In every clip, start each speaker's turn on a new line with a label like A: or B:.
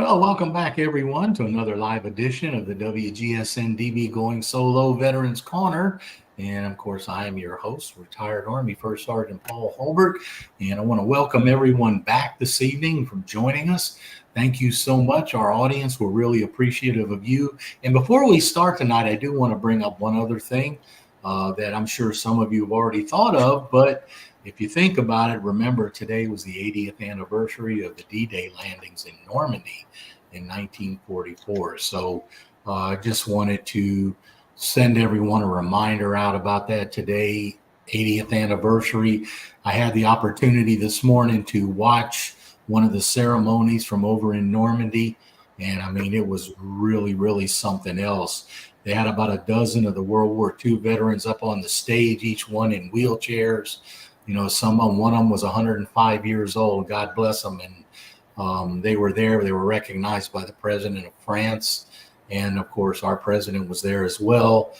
A: Well, welcome back, everyone, to another live edition of the WGSN-DB Going Solo Veterans Corner. And, of course, I am your host, retired Army First Sergeant Paul Holbert. And I want to welcome everyone back this evening for joining us. Thank you so much. Our audience, we're really appreciative of you. And before we start tonight, I do want to bring up one other thing that I'm sure some of you have already thought of, but if you think about it, remember today was the 80th anniversary of the D-Day landings in Normandy in 1944. So I just wanted to send everyone a reminder out about that today, 80th anniversary. I had the opportunity this morning to watch one of the ceremonies from over in Normandy. And I mean, it was really, really something else. They had about a dozen of the World War II veterans up on the stage, each one in wheelchairs. You know, one of them was 105 years old. God bless them. And they were there. They were recognized by the president of France. And of course, our president was there as well.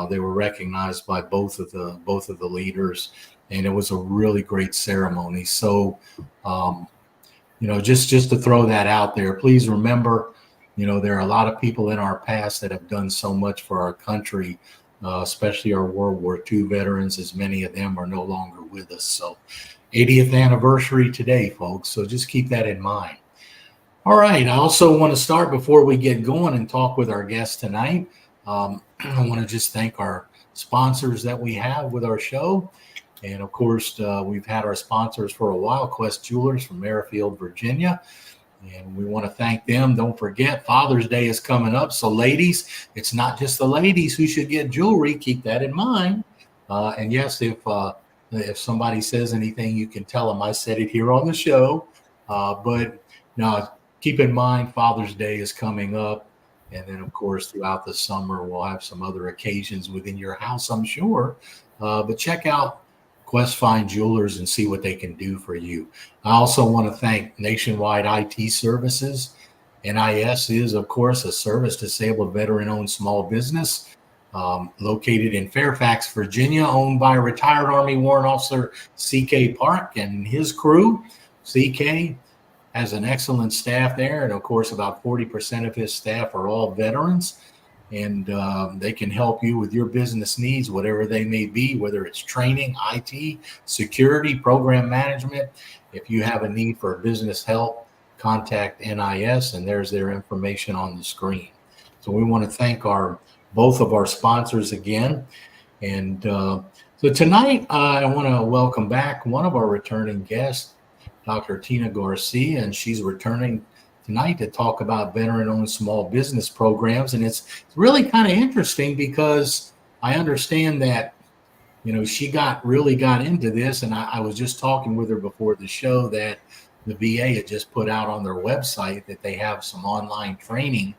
A: They were recognized by both of the leaders. And it was a really great ceremony. So, just to throw that out there, please remember, there are a lot of people in our past that have done so much for our country. Especially our World War II veterans, as many of them are no longer with us. So 80th anniversary today, folks. So just keep that in mind. All right. I also want to start before we get going and talk with our guest tonight. I want to just thank our sponsors that we have with our show. And of course, we've had our sponsors for a while, Quest Jewelers from Merrifield, Virginia. And we want to thank them. Don't forget, Father's Day is coming up. So ladies, it's not just the ladies who should get jewelry. Keep that in mind. And yes, if somebody says anything, you can tell them I said it here on the show. But now keep in mind, Father's Day is coming up. And then, of course, throughout the summer, we'll have some other occasions within your house, I'm sure. But check out Quest Fine Jewelers and see what they can do for you. I also want to thank Nationwide IT Services. NIS is, of course, a service-disabled veteran-owned small business located in Fairfax, Virginia, owned by retired Army Warrant Officer C.K. Park and his crew. C.K. has an excellent staff there, and, of course, about 40% of his staff are all veterans. And they can help you with your business needs, whatever they may be, whether it's training, IT, security, program management. If you have a need for business help, contact NIS, and there's their information on the screen. So we want to thank both of our sponsors again. And so tonight, I want to welcome back one of our returning guests, Dr. Tina Garcia, and she's returning tonight to talk about veteran-owned small business programs. And it's really kind of interesting because I understand that, she really got into this. And I was just talking with her before the show that the VA had just put out on their website that they have some online training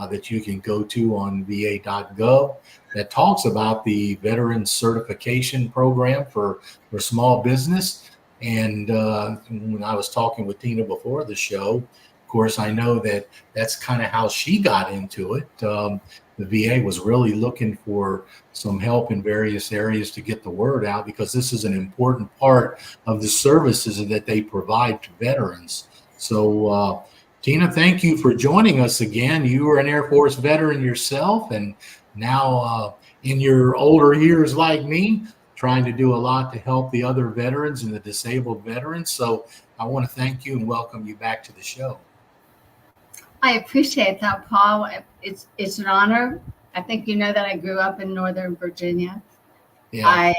A: that you can go to on va.gov that talks about the veteran certification program for small business. And when I was talking with Tina before the show, of course, I know that that's kind of how she got into it. The VA was really looking for some help in various areas to get the word out because this is an important part of the services that they provide to veterans. So, Tina, thank you for joining us again. You are an Air Force veteran yourself, and now in your older years like me, trying to do a lot to help the other veterans and the disabled veterans. So I want to thank you and welcome you back to the show.
B: I appreciate that, Paul. It's an honor. I think you know that I grew up in Northern Virginia. Yeah.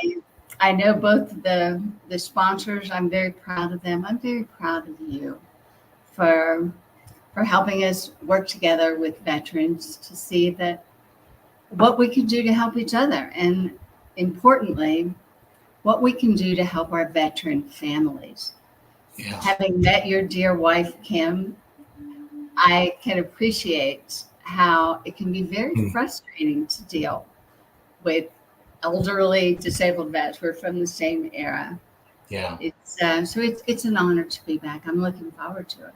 B: I know both of the sponsors. I'm very proud of them. I'm very proud of you for helping us work together with veterans to see that what we can do to help each other, and importantly, what we can do to help our veteran families. Yeah. Having met your dear wife, Kim, I can appreciate how it can be very frustrating to deal with elderly disabled vets. We're from the same era. Yeah. It's an honor to be back. I'm looking forward to it.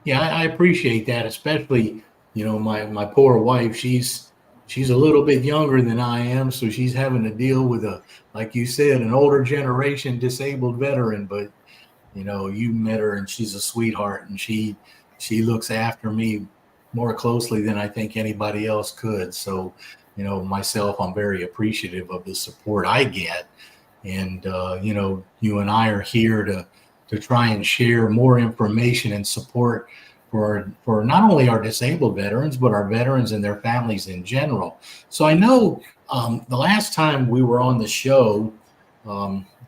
A: Yeah, I appreciate that, especially, my poor wife, she's a little bit younger than I am, so she's having to deal with like you said, an older generation disabled veteran, but you met her and she's a sweetheart, and she she looks after me more closely than I think anybody else could. So, myself, I'm very appreciative of the support I get. And, you and I are here to try and share more information and support for not only our disabled veterans, but our veterans and their families in general. So I know the last time we were on the show,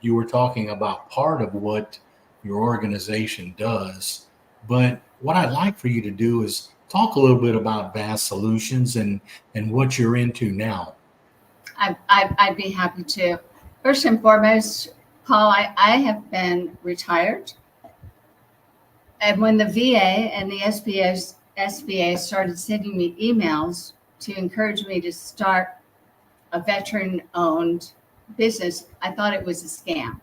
A: you were talking about part of what your organization does. But what I'd like for you to do is talk a little bit about Vast Solutions and what you're into now.
B: I'd be happy to. First and foremost, Paul, I have been retired. And when the VA and the SBA started sending me emails to encourage me to start a veteran-owned business, I thought it was a scam.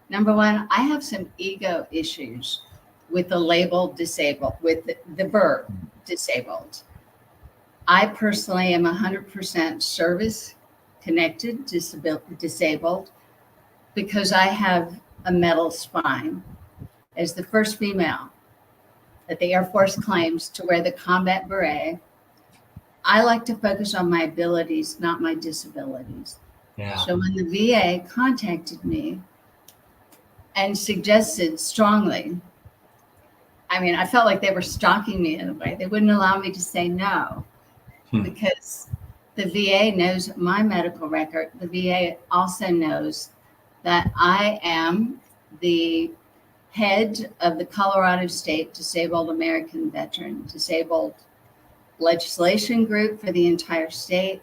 B: Number one, I have some ego issues with the label disabled, with the verb disabled. I personally am 100% service connected, disabled, because I have a metal spine. As the first female that the Air Force claims to wear the combat beret, I like to focus on my abilities, not my disabilities.
A: Yeah.
B: So when the VA contacted me and suggested strongly, I felt like they were stalking me in a way. They wouldn't allow me to say no because the VA knows my medical record. The VA also knows that I am the head of the Colorado State Disabled American Veteran Disabled Legislation Group for the entire state.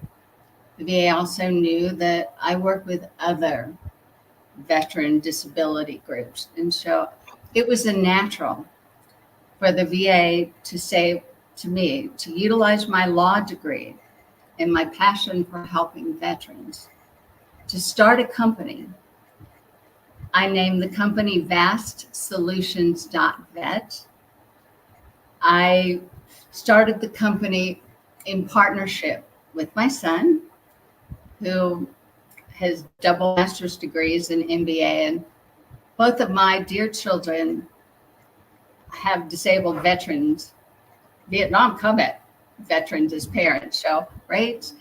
B: The VA also knew that I work with other veteran disability groups. And so it was a natural for the VA to say to me, to utilize my law degree and my passion for helping veterans to start a company. I named the company vastsolutions.vet. I started the company in partnership with my son, who has double master's degrees in MBA, and both of my dear children have disabled veterans, Vietnam combat veterans as parents. So, right?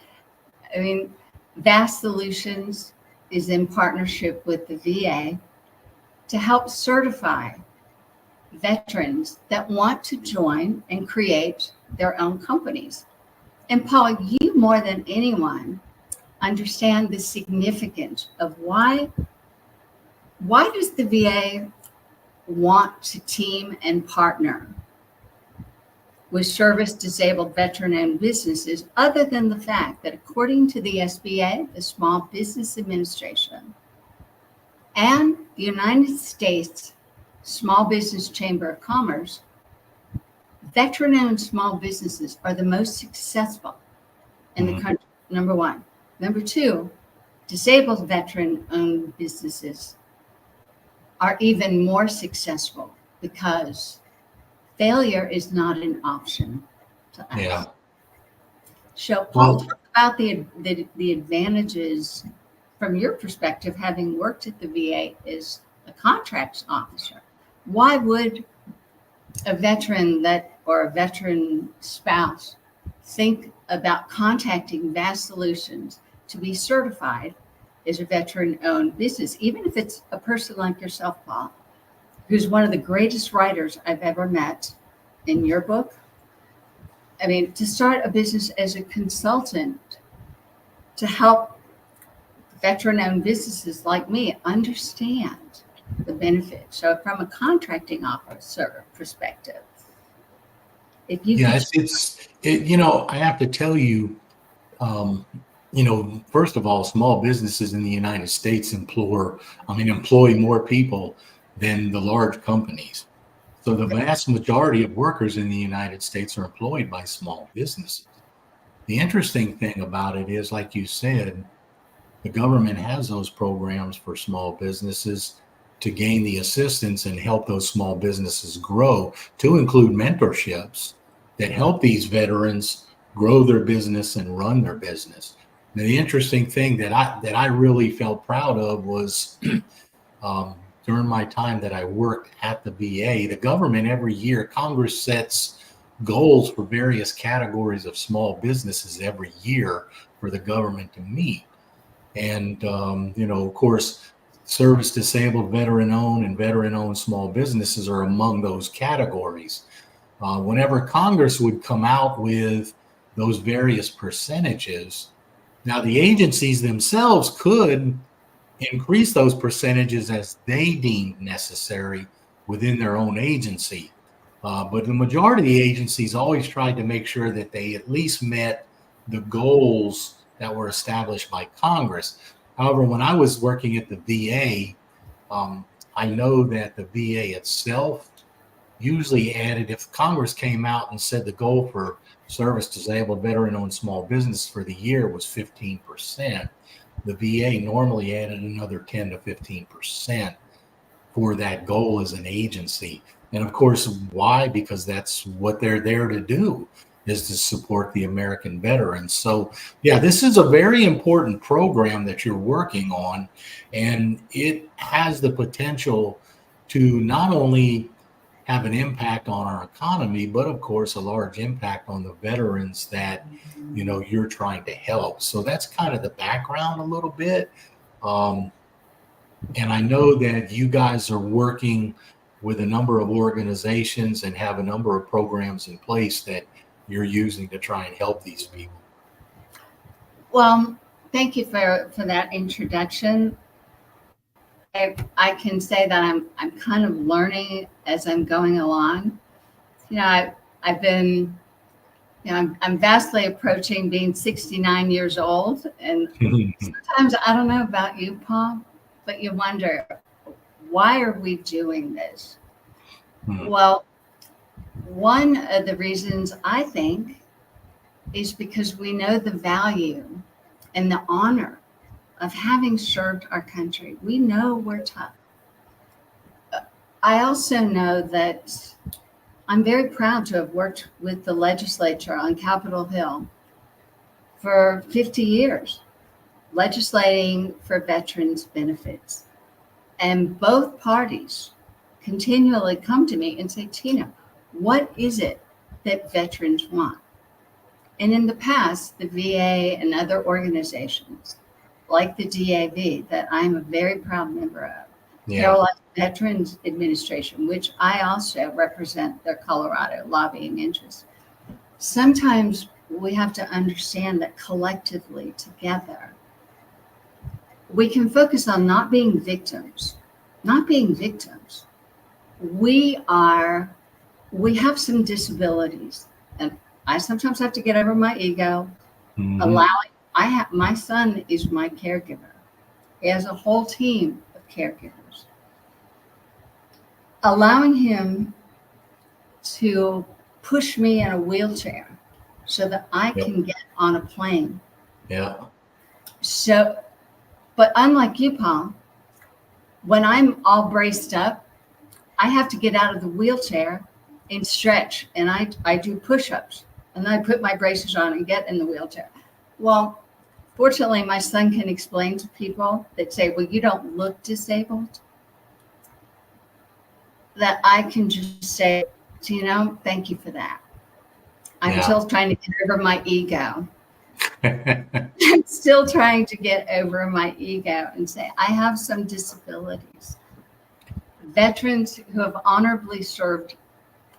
B: Vast Solutions is in partnership with the VA to help certify veterans that want to join and create their own companies. And Paul, you more than anyone understand the significance of why does the VA want to team and partner with service disabled veteran-owned businesses, other than the fact that according to the SBA, the Small Business Administration, and the United States Small Business Chamber of Commerce, veteran-owned small businesses are the most successful in the country, number one. Number two, disabled veteran-owned businesses are even more successful because failure is not an option to us.
A: Yeah.
B: So Paul, talk about the advantages from your perspective, having worked at the VA as a contracts officer. Why would a veteran or a veteran spouse think about contacting Vast Solutions to be certified as a veteran-owned business, even if it's a person like yourself, Paul, who's one of the greatest writers I've ever met in your book? To start a business as a consultant to help veteran-owned businesses like me understand the benefits. So from a contracting officer perspective, if you
A: I have to tell you, first of all, small businesses in the United States employ more people than the large companies. So the vast majority of workers in the United States are employed by small businesses. The interesting thing about it is, like you said, the government has those programs for small businesses to gain the assistance and help those small businesses grow, to include mentorships that help these veterans grow their business and run their business. Now, the interesting thing that I really felt proud of was during my time that I worked at the VA, the government every year, Congress sets goals for various categories of small businesses every year for the government to meet. And, of course, service disabled, veteran owned, and veteran owned small businesses are among those categories. Whenever Congress would come out with those various percentages, now the agencies themselves could increase those percentages as they deemed necessary within their own agency. But the majority of the agencies always tried to make sure that they at least met the goals that were established by Congress. However, when I was working at the VA, I know that the VA itself usually added, if Congress came out and said the goal for service disabled, veteran owned small business for the year was 15%, the VA normally added another 10 to 15% for that goal as an agency. And of course, why? Because that's what they're there to do, is to support the American veterans. So yeah, this is a very important program that you're working on, and it has the potential to not only have an impact on our economy, but of course a large impact on the veterans that you're trying to help. So that's kind of the background a little bit. And I know that you guys are working with a number of organizations and have a number of programs in place that you're using to try and help these people.
B: Well, thank you for that introduction. I can say that I'm kind of learning as I'm going along. I've been, I'm vastly approaching being 69 years old, and sometimes I don't know about you, Paul, but you wonder, why are we doing this? Well, one of the reasons I think is because we know the value and the honor of having served our country. We know we're tough. I also know that I'm very proud to have worked with the legislature on Capitol Hill for 50 years, legislating for veterans' benefits. And both parties continually come to me and say, Tina, what is it that veterans want? And in the past, the VA and other organizations like the DAV, that I'm a very proud member of, Carolina Veterans Administration, which I also represent their Colorado lobbying interests. Sometimes we have to understand that collectively together, we can focus on not being victims. We have some disabilities, and I sometimes have to get over my ego, my son is my caregiver. He has a whole team of caregivers. Allowing him to push me in a wheelchair so that I can get on a plane.
A: Yeah.
B: So, but unlike you, Paul, when I'm all braced up, I have to get out of the wheelchair and stretch, and I do push-ups, and I put my braces on and get in the wheelchair. Well, fortunately, my son can explain to people that say, well, you don't look disabled, that I can just say, thank you for that. I'm still trying to get over my ego. I'm still trying to get over my ego and say, I have some disabilities. Veterans who have honorably served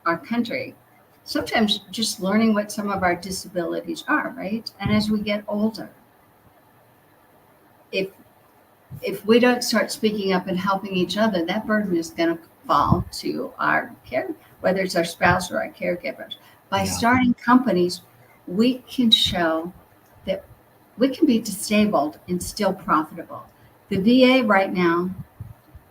B: our country, sometimes just learning what some of our disabilities are, right? And as we get older, if we don't start speaking up and helping each other, that burden is going to fall to our care, whether it's our spouse or our caregivers. By starting companies, we can show that we can be disabled and still profitable. The VA right now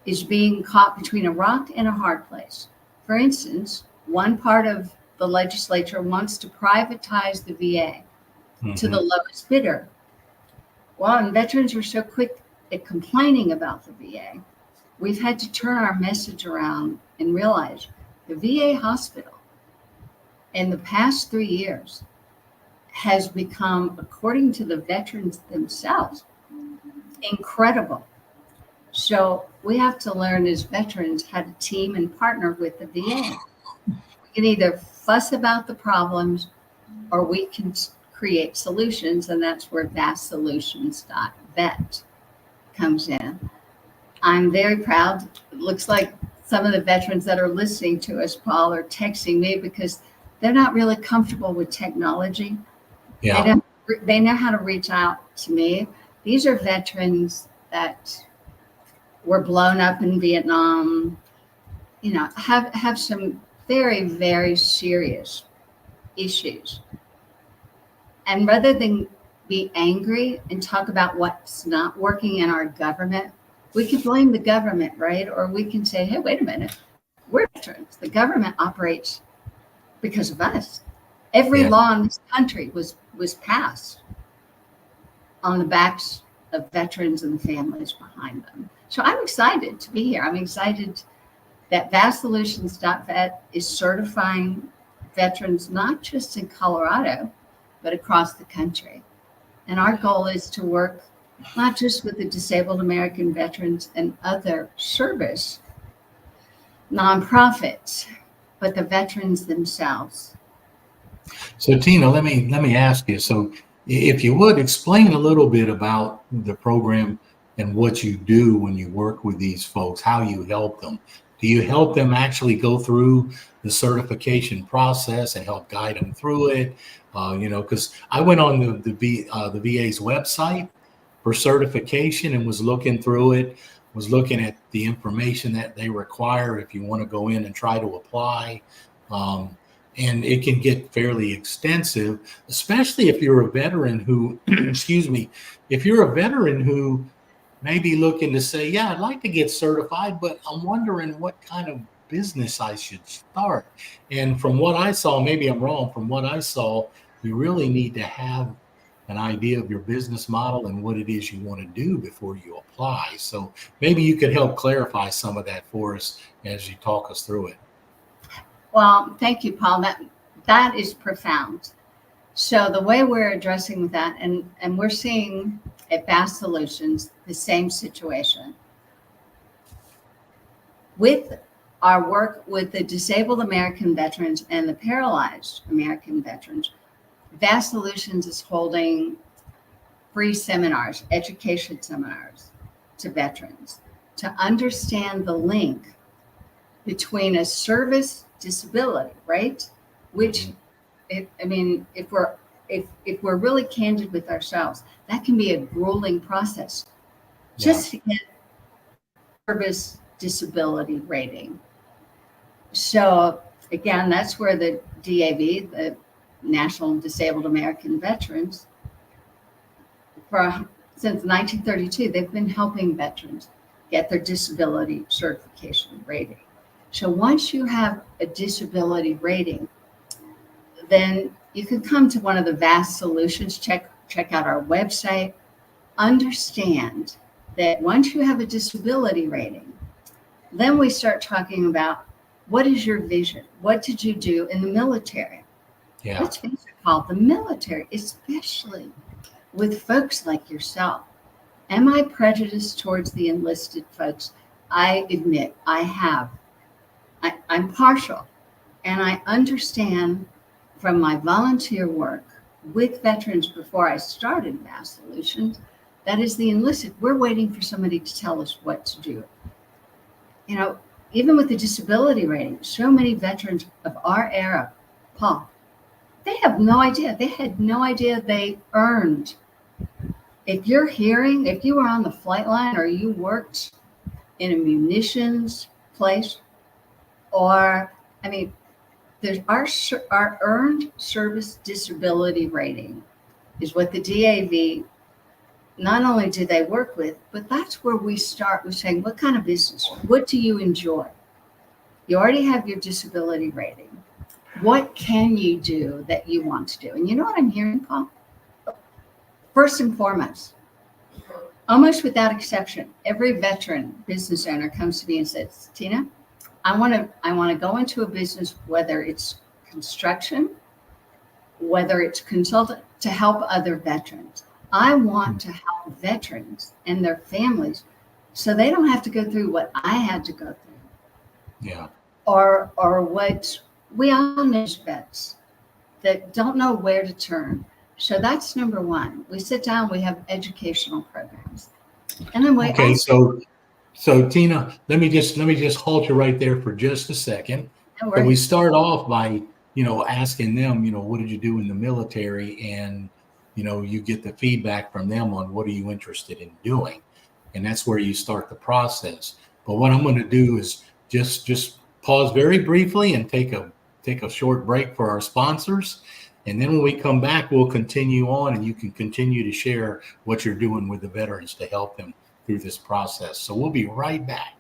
B: is being caught between a rock and a hard place. For instance, one part of the legislature wants to privatize the VA to the lowest bidder. Well, and veterans are so quick at complaining about the VA, we've had to turn our message around and realize the VA hospital in the past 3 years has become, according to the veterans themselves, incredible. So we have to learn as veterans how to team and partner with the VA. We can either fuss about the problems or we can create solutions, and that's where vastsolutions.vet comes in. I'm very proud. It looks like some of the veterans that are listening to us, Paul, are texting me because they're not really comfortable with technology.
A: Yeah.
B: They know how to reach out to me. These are veterans that were blown up in Vietnam, have some very, very serious issues. And rather than be angry and talk about what's not working in our government, we could blame the government, right? Or we can say, hey, wait a minute, we're veterans. The government operates because of us. Every law in this country was passed on the backs of veterans and the families behind them. So I'm excited to be here. I'm excited that vastsolutions.vet is certifying veterans, not just in Colorado, but across the country. And our goal is to work not just with the disabled American veterans and other service nonprofits, but the veterans themselves.
A: So Tina, let me ask you. So if you would explain a little bit about the program and what you do when you work with these folks, how you help them. Do you help them actually go through the certification process and help guide them through it? Because I went on the VA's website for certification and was looking through it, was looking at the information that they require if you want to go in and try to apply. And it can get fairly extensive, especially if you're a veteran who, excuse me, if you're a veteran who may be looking to say, yeah, I'd like to get certified, but I'm wondering what kind of business I should start. And from what I saw, maybe I'm wrong, from what I saw, you really need to have an idea of your business model and what it is you want to do before you apply. So maybe you could help clarify some of that for us as you talk us through it.
B: Well, thank you, Paul. That is profound. So the way we're addressing that, and we're seeing at Vast Solutions the same situation. With our work with the disabled American veterans and the paralyzed American veterans, Vast Solutions is holding free seminars, education seminars to veterans to understand the link between a service disability, right? Which, if we're really candid with ourselves, that can be a grueling process just to get service disability rating. So again, that's where the DAV, the National Disabled American Veterans, since 1932, they've been helping veterans get their disability certification rating. So once you have a disability rating, then you can come to one of the Vast Solutions, check out our website, understand that once you have a disability rating, then we start talking about what is your vision? What did you do in the military?
A: Yeah.
B: Let's face it, Paul, the military, especially with folks like yourself. Am I prejudiced towards the enlisted folks? I admit I have. I'm partial, and I understand from my volunteer work with veterans before I started Vast Solutions, that is the enlisted. We're waiting for somebody to tell us what to do. Even with the disability rating, so many veterans of our era, Paul, they have no idea. They had no idea they earned. If you were on the flight line or you worked in a munitions place, there's our earned service disability rating is what the DAV, not only do they work with, but that's where we start with saying, what kind of business? What do you enjoy? You already have your disability rating. What can you do that you want to do? And you know what I'm hearing, Paul? First and foremost, almost without exception, every veteran business owner comes to me and says, Tina, I want to go into a business, whether it's construction, whether it's consultant, to help other veterans. I want to help veterans and their families so they don't have to go through what I had to go through.
A: Yeah.
B: Or what we all know as vets that don't know where to turn. So that's number one. We sit down, we have educational programs. And then we
A: Okay, so Tina, let me just halt you right there for just a second. So we start off by, asking them, what did you do in the military? And, you get the feedback from them on what are you interested in doing? And that's where you start the process. But what I'm going to do is just pause very briefly and take a short break for our sponsors. And then when we come back, we'll continue on, and you can continue to share what you're doing with the veterans to help them through this process. So we'll be right back.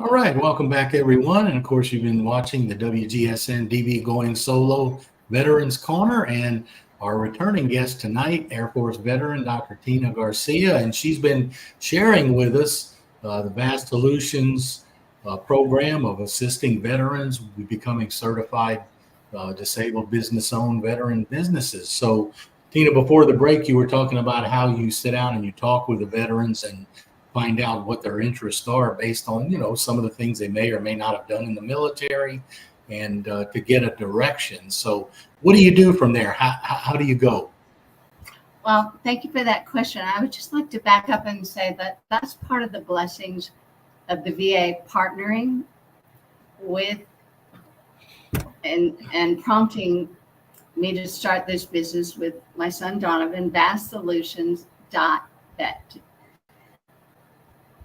A: All right, welcome back, everyone. And of course, you've been watching the WGSN-DB Going Solo Veterans Corner, and our returning guest tonight, Air Force veteran, Dr. Tina Garcia, and she's been sharing with us the VAST Solutions program of assisting veterans with becoming certified disabled business-owned veteran businesses. So, Tina, before the break, you were talking about how you sit down and you talk with the veterans and find out what their interests are based on, some of the things they may or may not have done in the military, and to get a direction. So what do you do from there? How do you go?
B: Well, thank you for that question. I would just like to back up and say that that's part of the blessings of the VA partnering with and prompting me to start this business with my son Donovan, vastsolutions.vet.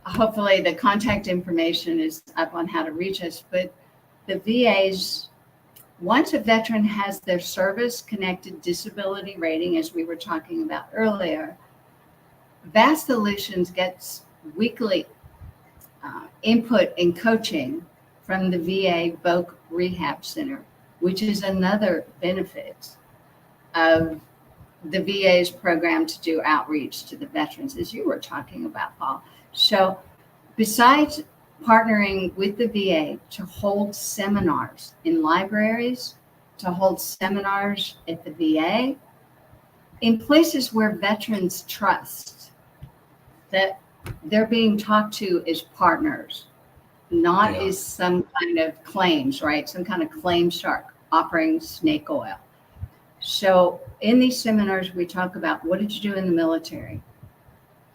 B: Hopefully the contact information is up on how to reach us, but the VA's, once a veteran has their service-connected disability rating, as we were talking about earlier, VAST Solutions gets weekly input and coaching from the VA Voc Rehab Center, which is another benefit of the VA's program to do outreach to the veterans, as you were talking about, Paul. So besides partnering with the VA to hold seminars in libraries, to hold seminars at the VA, in places where veterans trust, that they're being talked to as partners, not
A: Yeah.
B: as some kind of claims, right? Some kind of claim shark offering snake oil. So in these seminars, we talk about, what did you do in the military?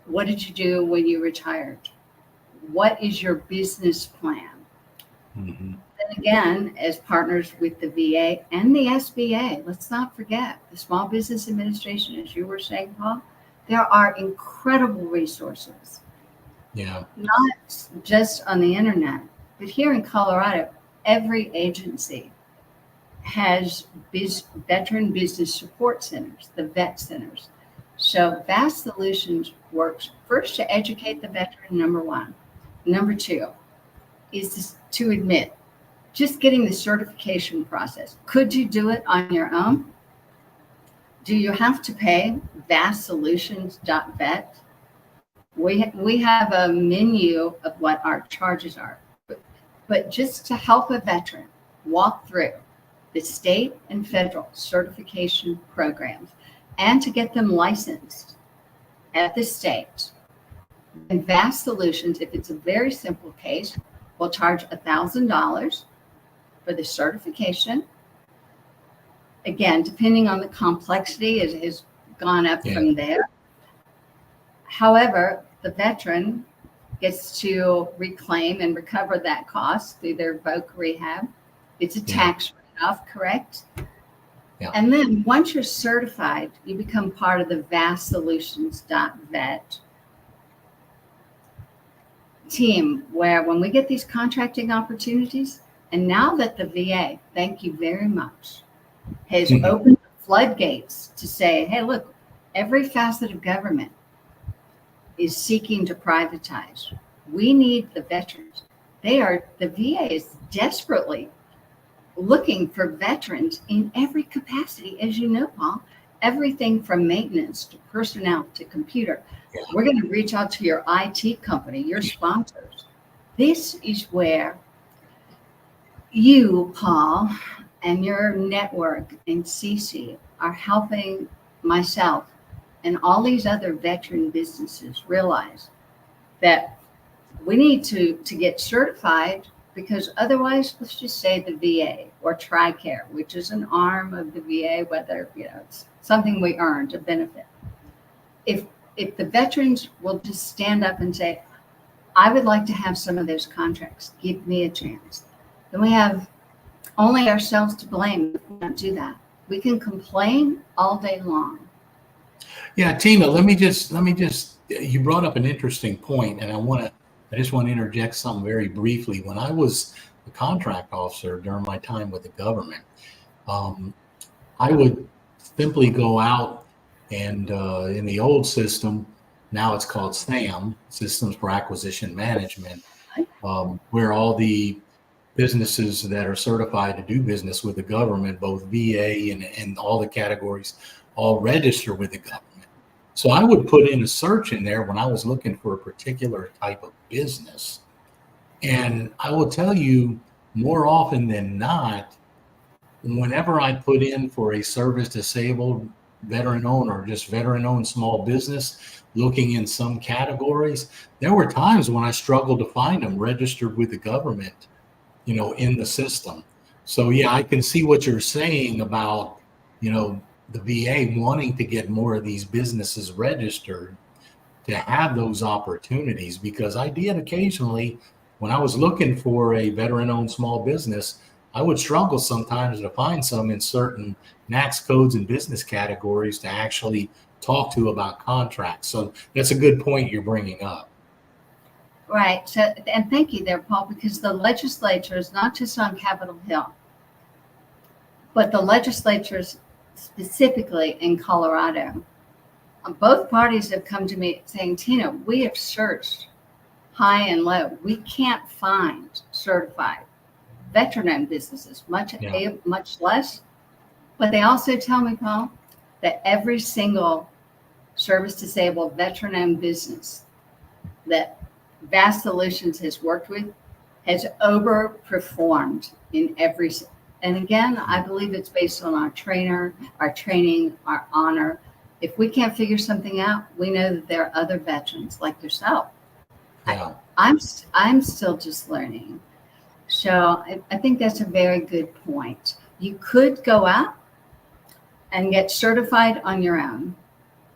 B: What did you do when you retired? What is your business plan?
A: Mm-hmm.
B: And again, as partners with the VA and the SBA, let's not forget the Small Business Administration, as you were saying, Paul, there are incredible resources,
A: Yeah.
B: not just on the internet, but here in Colorado, every agency has veteran business support centers, the vet centers. So Vast Solutions works first to educate the veteran, number one. Number two is to admit, just getting the certification process. Could you do it on your own? Do you have to pay vastsolutions.vet? We have a menu of what our charges are. But just to help a veteran walk through the state and federal certification programs and to get them licensed at the state. And Vast Solutions, if it's a very simple case, will charge $1,000 for the certification. Again, depending on the complexity, it has gone up from there. However, the veteran gets to reclaim and recover that cost through their VOC rehab. It's a tax write-off, correct?
A: Yeah.
B: And then once you're certified, you become part of the vastsolutions.vet team, where when we get these contracting opportunities, and now that the VA, thank you very much, has opened the floodgates to say, hey, look, every facet of government is seeking to privatize. We need the veterans. The VA is desperately looking for veterans in every capacity, as you know, Paul, everything from maintenance to personnel to computer. Yeah. We're going to reach out to your IT company, your sponsors. This is where you, Paul, and your network and CC are helping myself and all these other veteran businesses realize that we need to get certified, because otherwise, let's just say the VA or TRICARE, which is an arm of the VA, whether it's something we earned, a benefit. If the veterans will just stand up and say, I would like to have some of those contracts, give me a chance, then we have only ourselves to blame if we don't do that. We can complain all day long.
A: Yeah, Tina, let me just, you brought up an interesting point, and I just want to interject something very briefly. When I was a contract officer during my time with the government, I would simply go out and in the old system, now it's called SAM, Systems for Acquisition Management, where all the businesses that are certified to do business with the government, both VA and all the categories, all register with the government. So I would put in a search in there when I was looking for a particular type of business. And I will tell you, more often than not, whenever I put in for a service disabled veteran owned or just veteran owned small business, looking in some categories, there were times when I struggled to find them registered with the government, in the system. So yeah, I can see what you're saying about, the VA wanting to get more of these businesses registered to have those opportunities, because I did occasionally, when I was looking for a veteran-owned small business, I would struggle sometimes to find some in certain NAICS codes and business categories to actually talk to about contracts. So that's a good point you're bringing up.
B: Right. So, and thank you there, Paul, because the legislature is not just on Capitol Hill, but the legislatures specifically in Colorado. Both parties have come to me saying, Tina, we have searched high and low. We can't find certified veteran-owned businesses, much less. But they also tell me, Paul, that every single service-disabled veteran-owned business that Vast Solutions has worked with has overperformed in every. And again, I believe it's based on our training, our honor. if we can't figure something out, we know that there are other veterans like yourself.
A: Yeah.
B: I'm still just learning. So I think that's a very good point. You could go out and get certified on your own.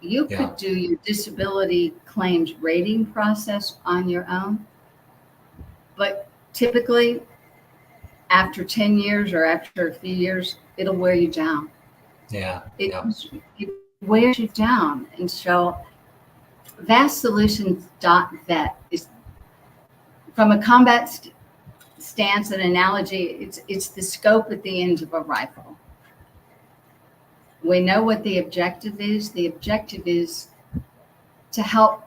B: You
A: Yeah.
B: could do your disability claims rating process on your own. But typically, after 10 years or after a few years, it'll wear you down.
A: Yeah.
B: It,
A: Yeah.
B: it wears you down. And so vastsolutions.vet is, from a combat stance and analogy, it's the scope at the end of a rifle. We know what the objective is. The objective is to help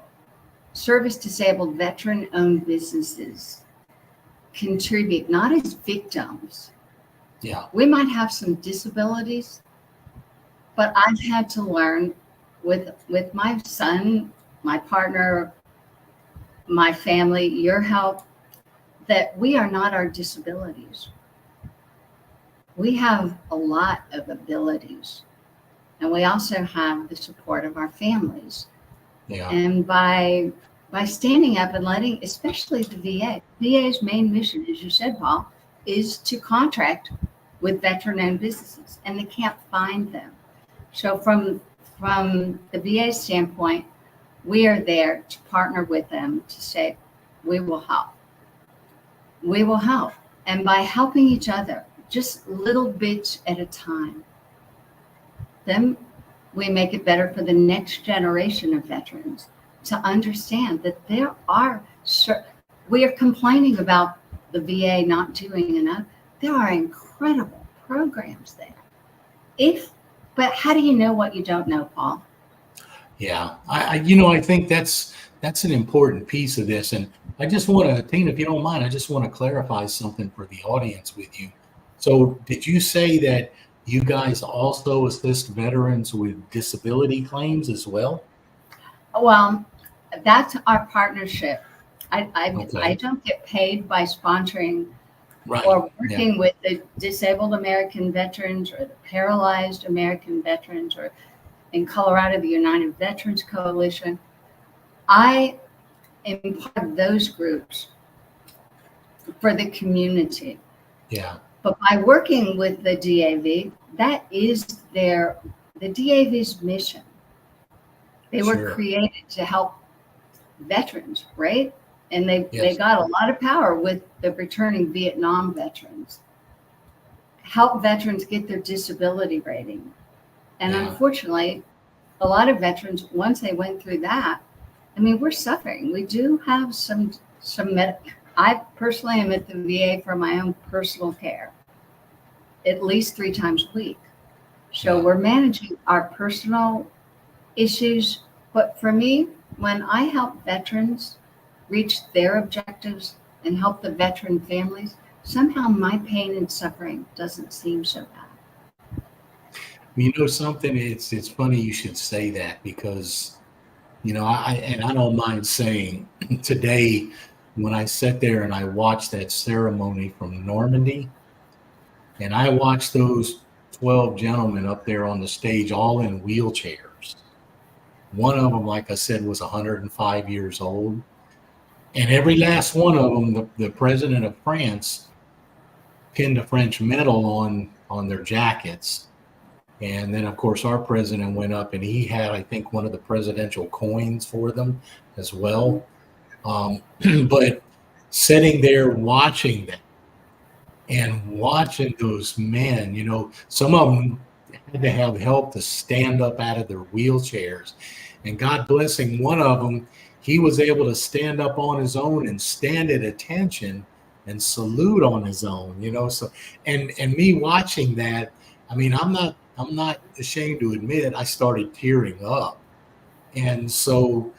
B: service disabled veteran owned businesses contribute, not as victims.
A: Yeah.
B: We might have some disabilities, but I've had to learn with my son, my partner, my family, your help, that we are not our disabilities. We have a lot of abilities, and we also have the support of our families.
A: Yeah.
B: And by standing up and letting, especially the VA's main mission, as you said, Paul, is to contract with veteran-owned businesses, and they can't find them. So from the VA standpoint, we are there to partner with them to say, we will help. We will help. And by helping each other, just little bits at a time, then we make it better for the next generation of veterans to understand that there are, we are complaining about the VA not doing enough. There are incredible programs there. But how do you know what you don't know, Paul?
A: Yeah, I think that's an important piece of this. And I just want to, Tina, if you don't mind, I just want to clarify something for the audience with you. So did you say that you guys also assist veterans with disability claims as well?
B: Well, that's our partnership. I
A: Okay.
B: don't get paid by sponsoring
A: Right.
B: or working with the disabled American veterans or the paralyzed American veterans, or in Colorado, the United Veterans Coalition. I am part of those groups for the community.
A: Yeah.
B: But by working with the DAV, that is the DAV's mission. They were created to help veterans, right? And they got a lot of power with the returning Vietnam veterans. Help veterans get their disability rating. And unfortunately, a lot of veterans, once they went through that, I mean, we're suffering. We do have some I personally am at the VA for my own personal care at least 3 times a week. So we're managing our personal issues. But for me, when I help veterans reach their objectives and help the veteran families, somehow my pain and suffering doesn't seem so bad.
A: You know something, it's funny you should say that, because I don't mind saying today, when I sat there and I watched that ceremony from Normandy, and I watched those 12 gentlemen up there on the stage, all in wheelchairs. One of them, like I said, was 105 years old. And every last one of them, the president of France pinned a French medal on their jackets. And then, of course, our president went up and he had, I think, one of the presidential coins for them as well. But sitting there watching them and watching those men, some of them had to have help to stand up out of their wheelchairs. And God blessing one of them, he was able to stand up on his own and stand at attention and salute on his own, So, and me watching that, I mean, I'm not ashamed to admit it, I started tearing up. And so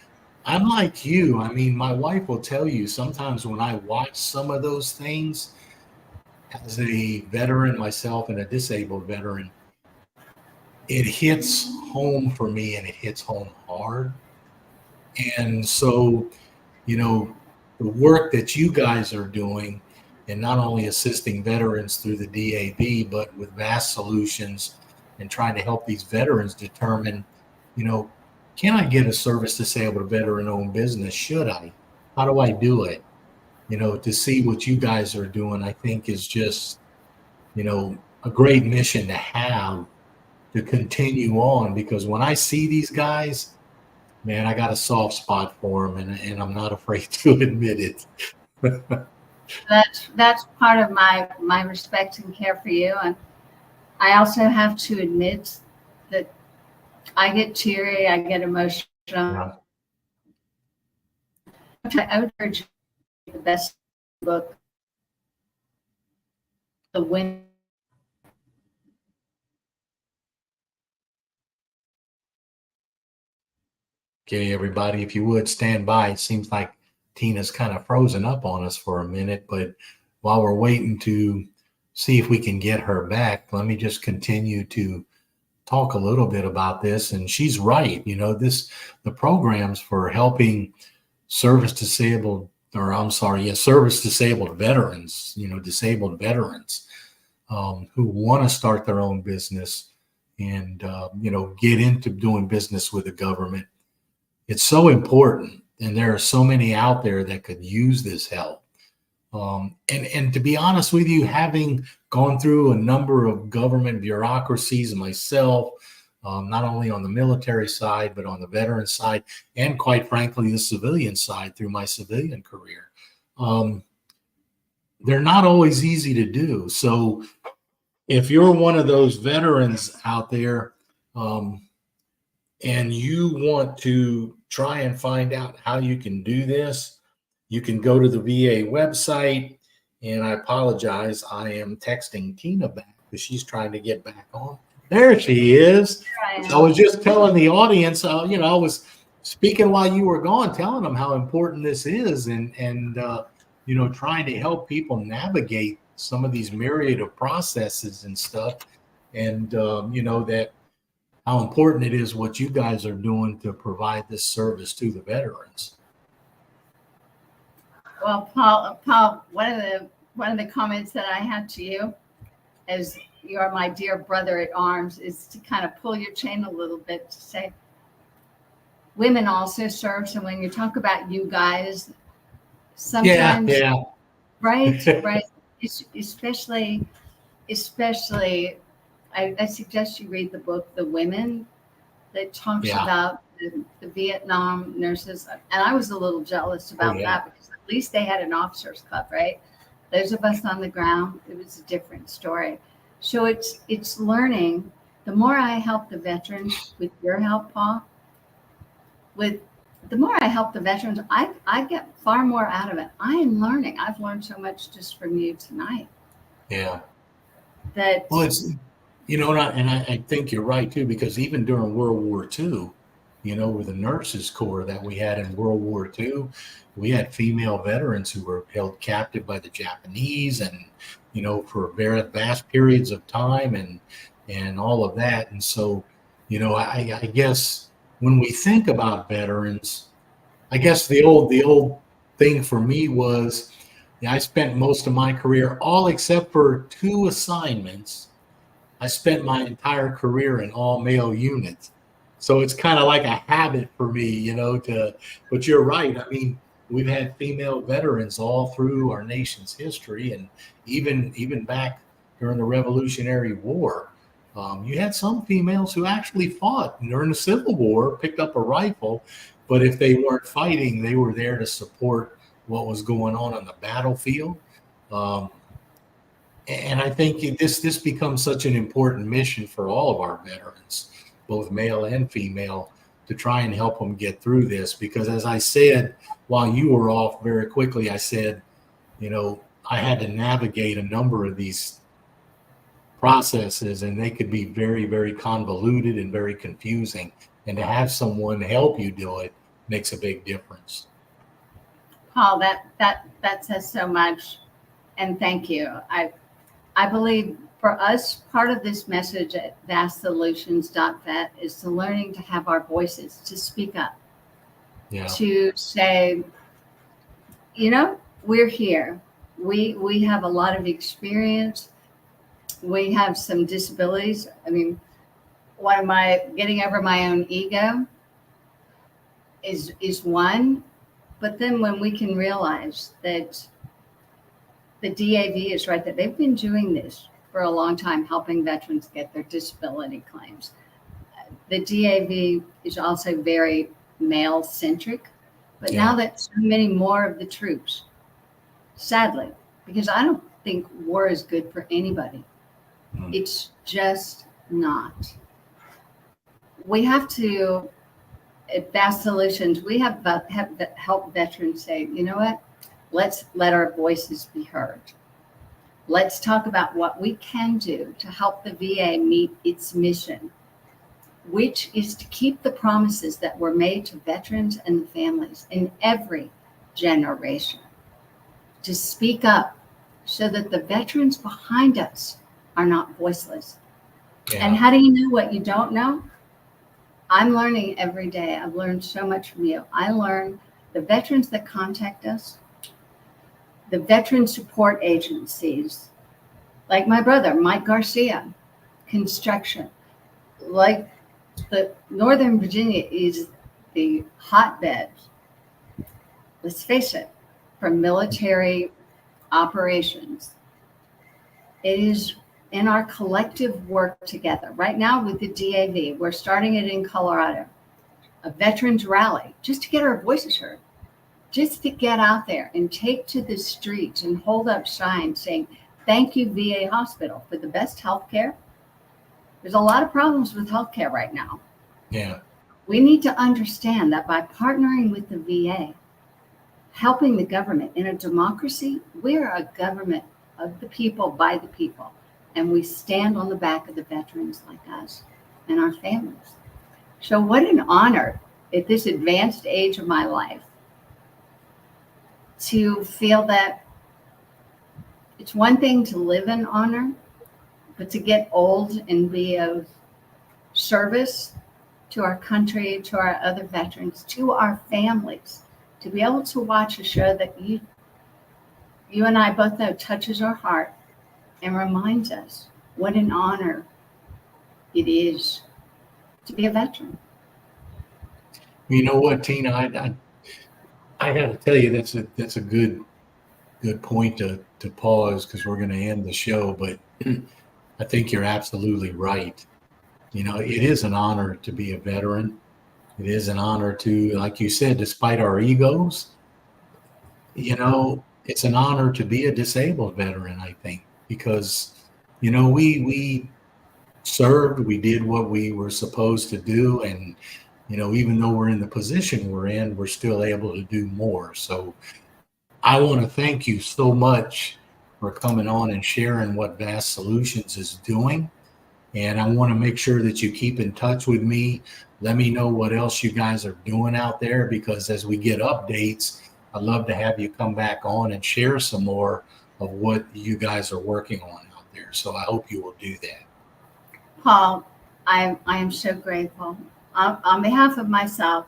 A: I'm like you. I mean, my wife will tell you sometimes when I watch some of those things, as a veteran myself and a disabled veteran, it hits home for me, and it hits home hard. And so, the work that you guys are doing, and not only assisting veterans through the DAV, but with Vast Solutions and trying to help these veterans determine, you know, can I get a service disabled veteran-owned business? Should I? How do I do it? To see what you guys are doing, I think is just, a great mission to have to continue on, because when I see these guys, man, I got a soft spot for them, and I'm not afraid to admit it.
B: That's part of my respect and care for you. And I also have to admit that I get teary, I get emotional.
A: Yeah.
B: I would urge you the best book, The Win.
A: Okay, everybody, if you would stand by. It seems like Tina's kind of frozen up on us for a minute, but while we're waiting to see if we can get her back, let me just continue to talk a little bit about this. And she's right. The programs for helping service disabled veterans, disabled veterans who want to start their own business and, get into doing business with the government. It's so important. And there are so many out there that could use this help. And to be honest with you, having gone through a number of government bureaucracies myself, not only on the military side, but on the veteran side, and quite frankly, the civilian side through my civilian career, they're not always easy to do. So if you're one of those veterans out there, and you want to try and find out how you can do this, you can go to the VA website. And I apologize, I am texting Tina back because she's trying to get back on. There she is. I was just telling the audience, I was speaking while you were gone, telling them how important this is, and trying to help people navigate some of these myriad of processes and stuff. And, that how important it is what you guys are doing to provide this service to the veterans.
B: Well, Paul, one of the comments that I had to you, as you are my dear brother at arms, is to kind of pull your chain a little bit to say women also serve. So when you talk about you guys, sometimes,
A: yeah.
B: right, especially, I suggest you read the book The Women, that talks about the Vietnam nurses. And I was a little jealous about that, because at least they had an officers club, right? Those of us on the ground, it was a different story. So it's learning. The more I help the veterans with your help, Paul, the more I help the veterans, I get far more out of it. I am learning. I've learned so much just from you tonight.
A: Yeah.
B: Well,
A: it's, and I think you're right too, because even during World War II, with the nurses corps that we had in World War II, we had female veterans who were held captive by the Japanese, and, for very vast periods of time, and all of that. And so, I guess when we think about veterans, I guess the old thing for me was, I spent most of my career, all except for 2 assignments, I spent my entire career in all male units. So it's kind of like a habit for me, but you're right. I mean, we've had female veterans all through our nation's history, and even back during the Revolutionary War. You had some females who actually fought during the Civil War, picked up a rifle, but if they weren't fighting, they were there to support what was going on the battlefield. And I think this becomes such an important mission for all of our veterans, both male and female, to try and help them get through this. Because as I said, while you were off very quickly, I said, I had to navigate a number of these processes, and they could be very, very convoluted and very confusing. And to have someone help you do it makes a big difference.
B: Paul, that says so much. And thank you. I believe for us, part of this message at vastsolutions.vet is to learning to have our voices, to speak up, to say, we're here. We have a lot of experience. We have some disabilities. I mean, one of my getting over my own ego is one. But then when we can realize that the DAV is right, that they've been doing this for a long time, helping veterans get their disability claims. The DAV is also very male centric, but now that so many more of the troops, sadly, because I don't think war is good for anybody. It's just not. We have to, at Vast Solutions, we have helped veterans say, you know what? Let's let our voices be heard. Let's talk about what we can do to help the VA meet its mission, which is to keep the promises that were made to veterans and the families in every generation, to speak up so that the veterans behind us are not voiceless. And how do you know what you don't know? I'm learning every day. I've learned so much from you. I learn the veterans that contact us, the veteran support agencies, like my brother, Mike Garcia, construction, like the Northern Virginia is the hotbed, let's face it, for military operations. It is in our collective work together. Right now with the DAV, we're starting it in Colorado, a veterans rally, just to get our voices heard, just to get out there and take to the streets and hold up signs saying, thank you, VA Hospital, for the best health care. There's a lot of problems with healthcare right now.
A: Yeah.
B: We need to understand that by partnering with the VA, helping the government in a democracy, we're a government of the people, by the people. And we stand on the back of the veterans like us and our families. So what an honor at this advanced age of my life to feel that it's one thing to live in honor, but to get old and be of service to our country, to our other veterans, to our families, to be able to watch a show that you and I both know touches our heart and reminds us what an honor it is to be a veteran.
A: You know what, Tina, I got to tell you, that's a good point to pause, because we're going to end the show, but I think you're absolutely right. You know, it is an honor to be a veteran. It is an honor to, like you said, despite our egos, you know, it's an honor to be a disabled veteran, I think, because, you know, we served, we did what we were supposed to do. And, you know, even though we're in the position we're in, we're still able to do more. So I want to thank you so much for coming on and sharing what Vast Solutions is doing. And I want to make sure that you keep in touch with me. Let me know what else you guys are doing out there, because as we get updates, I'd love to have you come back on and share some more of what you guys are working on out there. So I hope you will do that.
B: Paul, I am so grateful. On behalf of myself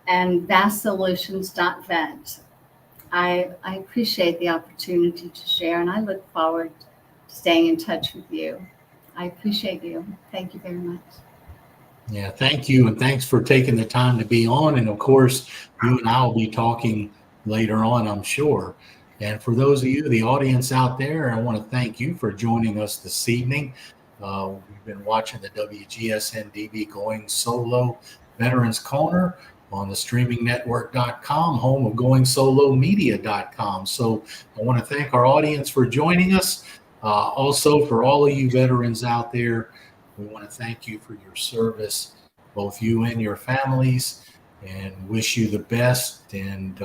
B: and vastsolutions.vet, I appreciate the opportunity to share, and I look forward to staying in touch with you. I appreciate you. Thank you very much.
A: Yeah, thank you. And thanks for taking the time to be on. And of course, you and I will be talking later on, I'm sure. And for those of you, the audience out there, I want to thank you for joining us this evening. We've been watching the WGSN-DB Going Solo Veterans Corner on the streamingnetwork.com, home of goingsolomedia.com. So I want to thank our audience for joining us. Also, for all of you veterans out there, we want to thank you for your service, both you and your families, and wish you the best. And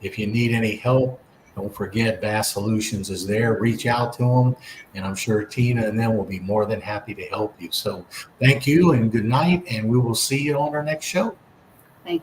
A: if you need any help, don't forget Vast Solutions is there. Reach out to them, and I'm sure Tina and them will be more than happy to help you. So thank you and good night, and we will see you on our next show.
B: Thank you.